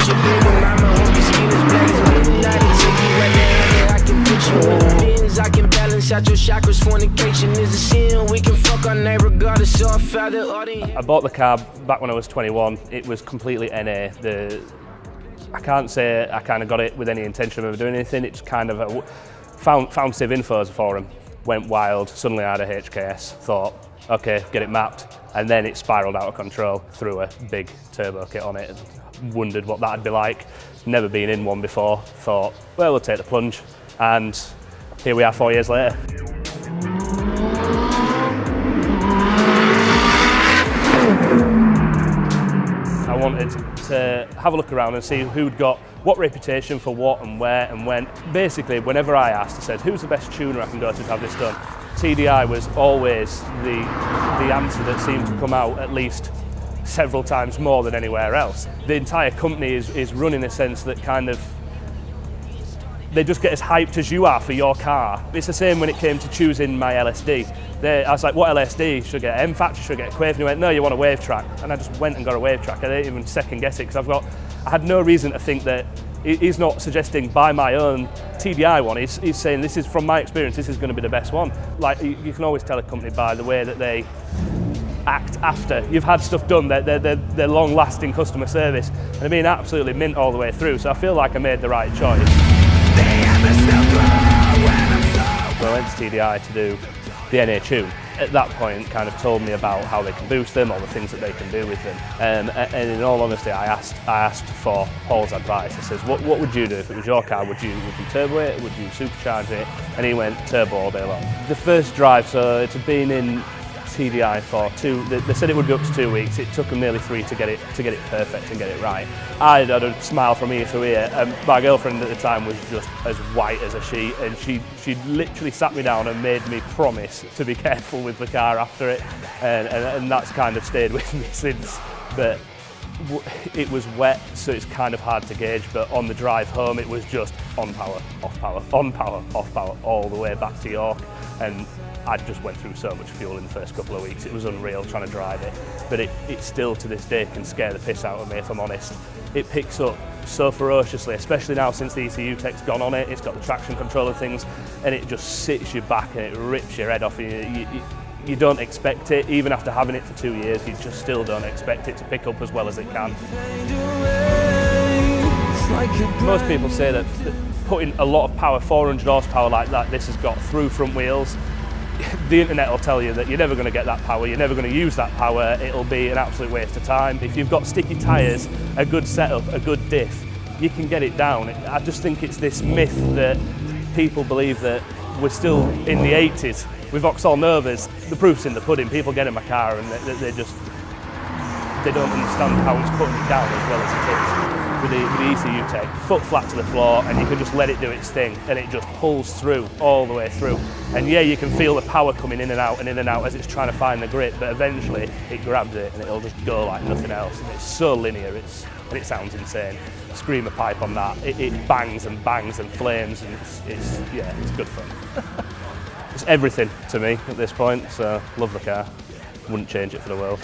with your baby mama, hope your skin is black as midnight. And take you right there, I can put you in the bins. I can balance out your chakras. Fornication is a sin. We can fuck our name regardless of our father or the... I bought the car back when I was 21. It was completely NA. I can't say I kind of got it with any intention of ever doing anything. It's kind of found Civ Infos forum, went wild. Suddenly I had a HKS. Thought, okay, get it mapped, and then it spiraled out of control. Threw a big turbo kit on it. Wondered what that'd be like. Never been in one before. Thought, well, we'll take the plunge, and here we are 4 years later. I wanted to have a look around and see who'd got what reputation for what and where and when. Basically, whenever I asked, I said, who's the best tuner I can go to have this done? TDI was always the answer that seemed to come out at least several times more than anywhere else. The entire company is run in a sense that kind of, they just get as hyped as you are for your car. It's the same when it came to choosing my LSD. I was like, what LSD? Should I get an M Factor, should I get a Quave? And he went, no, you want a Wave Track. And I just went and got a Wave Track. I didn't even second guess it because I had no reason to think that he's not suggesting buy my own TDI one. He's saying this is, from my experience, this is going to be the best one. Like, you can always tell a company by the way that they act after you've had stuff done, they're long-lasting customer service, and they're being absolutely mint all the way through. So I feel like I made the right choice. So I went to TDI to do the NA tune. At that point, kind of told me about how they can boost them, all the things that they can do with them. And in all honesty, I asked for Paul's advice. I says, what would you do if it was your car? Would you turbo it? Would you supercharge it? And he went turbo all day long. The first drive, so it had been in TDI for they said it would be up to 2 weeks. It took them nearly 3 to get it perfect and get it right. I had a smile from ear to ear, and my girlfriend at the time was just as white as a sheet, and she literally sat me down and made me promise to be careful with the car after it, and that's kind of stayed with me since. But it was wet, so it's kind of hard to gauge, but on the drive home it was just on power, off power, on power, off power, all the way back to York. And I just went through so much fuel in the first couple of weeks. It was unreal trying to drive it, but it still to this day can scare the piss out of me, if I'm honest. It picks up so ferociously, especially now since the EcuTek's gone on it. It's got the traction control and things, and it just sits you back and it rips your head off. You don't expect it, even after having it for 2 years, you just still don't expect it to pick up as well as it can. Most people say that putting a lot of power, 400 horsepower like that, this has got through front wheels. The internet will tell you that you're never going to get that power, you're never going to use that power, it'll be an absolute waste of time. If you've got sticky tyres, a good setup, a good diff, you can get it down. I just think it's this myth that people believe that we're still in the 80s with Vauxhall Novas. The proof's in the pudding. People get in my car and they don't understand how it's putting it down as well as it is. With the EcuTek, foot flat to the floor, and you can just let it do its thing, and it just pulls through, all the way through. And yeah, you can feel the power coming in and out as it's trying to find the grip, but eventually it grabs it and it'll just go like nothing else. And it's so linear, and it sounds insane. Screamer pipe on that, it bangs and bangs and flames, and it's good fun. It's everything to me at this point, so love the car. Wouldn't change it for the world.